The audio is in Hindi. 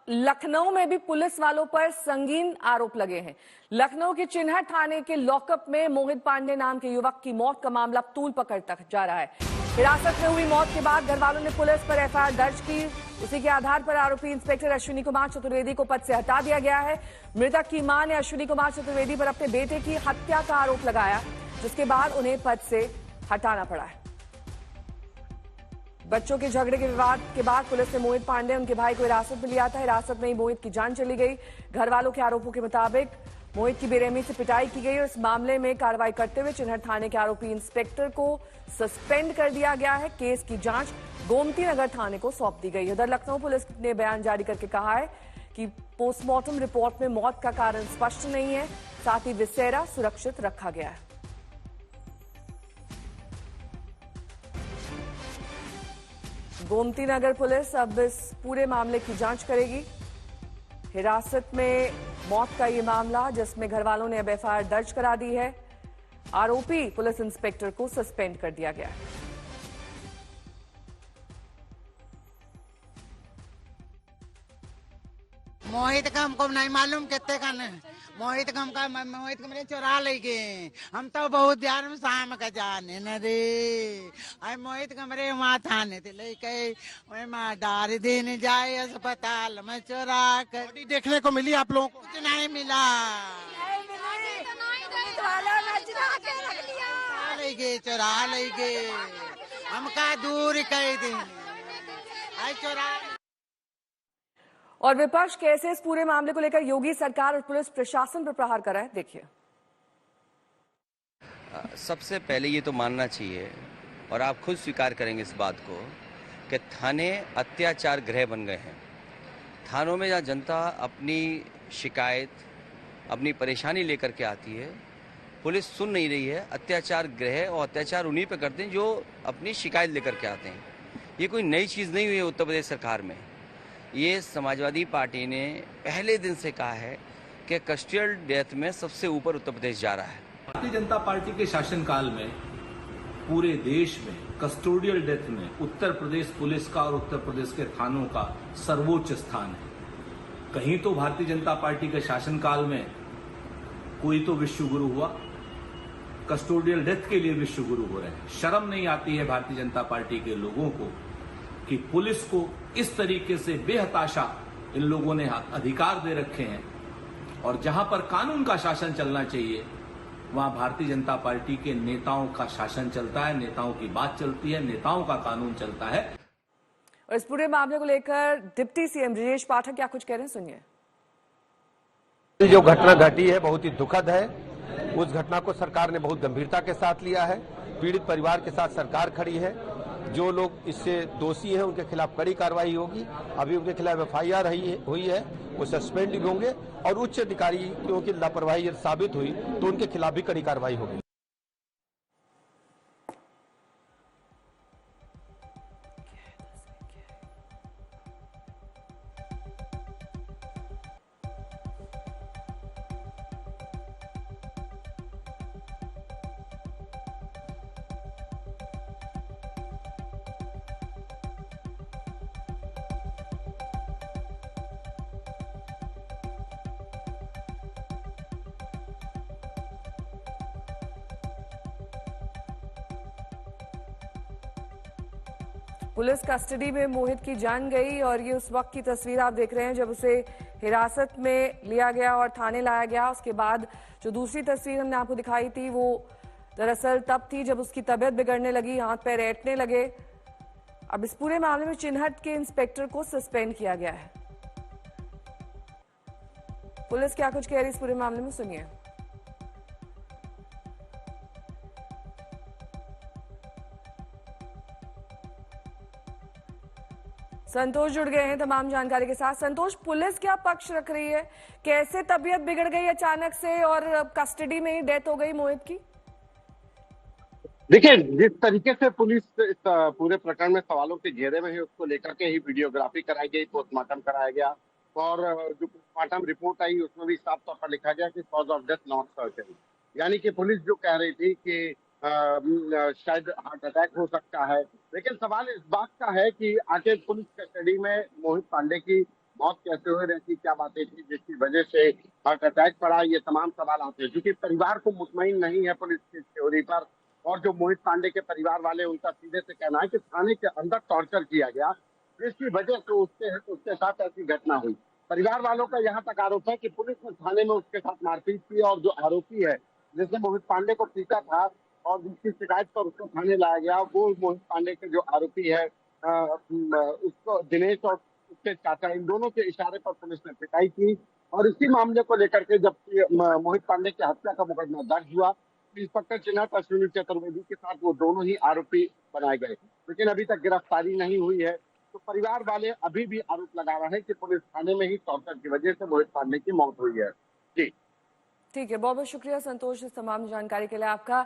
लखनऊ में भी पुलिस वालों पर संगीन आरोप लगे हैं। लखनऊ के चिन्हट थाने के लॉकअप में मोहित पांडे नाम के युवक की मौत का मामला तूल पकड़ तक जा रहा है। हिरासत में हुई मौत के बाद घर वालों ने पुलिस पर एफआईआर दर्ज की। उसी के आधार पर आरोपी इंस्पेक्टर अश्विनी कुमार चतुर्वेदी को पद से हटा दिया गया है। मृतक की मां ने अश्विनी कुमार चतुर्वेदी पर अपने बेटे की हत्या का आरोप लगाया, जिसके बाद उन्हें पद से हटाना पड़ा है। बच्चों के झगड़े के विवाद के बाद पुलिस ने मोहित पांडे उनके भाई को हिरासत में लिया था। हिरासत में ही मोहित की जान चली गई। घर वालों के आरोपों के मुताबिक मोहित की बेरहमी से पिटाई की गई और इस मामले में कार्रवाई करते हुए चिन्हट थाने के आरोपी इंस्पेक्टर को सस्पेंड कर दिया गया है। केस की जांच गोमती नगर थाने को सौंप दी गई है। उधर लखनऊ पुलिस ने बयान जारी करके कहा है कि पोस्टमार्टम रिपोर्ट में मौत का कारण स्पष्ट नहीं है, साथ ही विसेरा सुरक्षित रखा गया है। गोमती नगर पुलिस अब इस पूरे मामले की जांच करेगी। हिरासत में मौत का ये मामला, जिसमें घर वालों ने अब एफआईआर दर्ज करा दी है। आरोपी पुलिस इंस्पेक्टर को सस्पेंड कर दिया गया है। मोहित का हमको नहीं मालूम कितने का नहीं। मोहित को मेरे चुरा ले गए। हम तो बहुत ध्यान में शाम का जाने न रे। आई मोहित का मेरे वहाँ थाने थे लेके डार देने जाए अस्पताल में चुरा कर। देखने को मिली आप लोगों को? कुछ नहीं मिला। ले गए, चुरा ले गए। हम का दूर कह दे आई चुरा। और विपक्ष कैसे इस पूरे मामले को लेकर योगी सरकार और पुलिस प्रशासन पर प्रहार कर रहा है, देखिए। सबसे पहले ये तो मानना चाहिए और आप खुद स्वीकार करेंगे इस बात को कि थाने अत्याचार गृह बन गए हैं। थानों में जहाँ जनता अपनी शिकायत, अपनी परेशानी लेकर के आती है, पुलिस सुन नहीं रही है। अत्याचार गृह और अत्याचार उन्हीं पे करते हैं जो अपनी शिकायत लेकर के आते हैं। ये कोई नई चीज़ नहीं हुई है उत्तर प्रदेश सरकार में। ये समाजवादी पार्टी ने पहले दिन से कहा है कि कस्टोडियल डेथ में सबसे ऊपर उत्तर प्रदेश जा रहा है। भारतीय जनता पार्टी के शासनकाल में पूरे देश में कस्टोडियल डेथ में उत्तर प्रदेश पुलिस का और उत्तर प्रदेश के थानों का सर्वोच्च स्थान है। कहीं तो भारतीय जनता पार्टी के शासनकाल में कोई तो विश्व गुरु हुआ, कस्टोडियल डेथ के लिए विश्व गुरु हो रहे हैं। शर्म नहीं आती है भारतीय जनता पार्टी के लोगों को कि पुलिस को इस तरीके से बेहताशा इन लोगों ने अधिकार दे रखे हैं, और जहां पर कानून का शासन चलना चाहिए वहां भारतीय जनता पार्टी के नेताओं का शासन चलता है, नेताओं की बात चलती है, नेताओं का कानून चलता है। और इस पूरे मामले को लेकर डिप्टी सीएम ब्रजेश पाठक क्या कुछ कह रहे हैं, सुनिए। जो घटना घटी है बहुत ही दुखद है। उस घटना को सरकार ने बहुत गंभीरता के साथ लिया है। पीड़ित परिवार के साथ सरकार खड़ी है। जो लोग इससे दोषी हैं उनके खिलाफ कड़ी कार्रवाई होगी। अभी उनके खिलाफ एफआईआर हुई है, वो सस्पेंड भी होंगे और उच्च अधिकारियों की लापरवाही साबित हुई तो उनके खिलाफ भी कड़ी कार्रवाई होगी। पुलिस कस्टडी में मोहित की जान गई और ये उस वक्त की तस्वीर आप देख रहे हैं जब उसे हिरासत में लिया गया और थाने लाया गया। उसके बाद जो दूसरी तस्वीर हमने आपको दिखाई थी वो दरअसल तब थी जब उसकी तबीयत बिगड़ने लगी, हाथ पैर ऐंठने लगे। अब इस पूरे मामले में चिन्हट के इंस्पेक्टर को सस्पेंड किया गया है। पुलिस क्या कुछ कह रही है इस पूरे मामले में, सुनिए। संतोष जुड़ गए हैं तमाम जानकारी के साथ। संतोष, पुलिस क्या पक्ष रख रही है? कैसे तबीयत बिगड़ गई अचानक से और कस्टडी में ही डेथ हो गई मोहित की? देखिए, जिस तरीके से पुलिस इस पूरे प्रकरण में सवालों के घेरे में है, उसको लेकर के ही वीडियोग्राफी कराई गई, पोस्टमार्टम कराया गया और जो पोस्टमार्टम रिपोर्ट आई उसमें भी साफ तौर पर लिखा गया कि cause of death not certain. यानी कि पुलिस जो कह रही थी कि शायद हार्ट अटैक हो सकता है, लेकिन सवाल इस बात का है कि आखिर पुलिस कस्टडी में मोहित पांडे की मौत कैसे हुई, ऐसी क्या बातें थी जिसकी वजह से हार्ट अटैक पड़ा, ये तमाम सवाल आते हैं। क्योंकि परिवार को मुतमईन नहीं है पुलिस की थ्योरी पर, और जो मोहित पांडे के परिवार वाले, उनका सीधे से कहना है कि थाने के अंदर टॉर्चर किया गया, जिसकी वजह से उसके साथ ऐसी घटना हुई। परिवार वालों का यहाँ तक आरोप है कि पुलिस ने थाने में उसके साथ मारपीट की, और जो आरोपी है जिसने मोहित पांडे को पीटा था और जिसकी शिकायत पर उसको थाने लाया गया, वो मोहित पांडे के जो आरोपी है उसको दिनेश और उसके चाचा, इन दोनों के इशारे पर पुलिस ने पिटाई की। और इसी मामले को लेकर के जब मोहित पांडे की हत्या का मुकदमा दर्ज हुआ, इंस्पेक्टर चिन्हट अश्विनी चतुर्वेदी के साथ वो दोनों ही आरोपी बनाए गए, लेकिन अभी तक गिरफ्तारी नहीं हुई है। तो परिवार वाले अभी भी आरोप लगा रहे हैं कि पुलिस थाने में ही टॉर्चर की वजह से मोहित पांडे की मौत हुई है। जी ठीक है, बहुत बहुत शुक्रिया संतोष इस तमाम जानकारी के लिए आपका।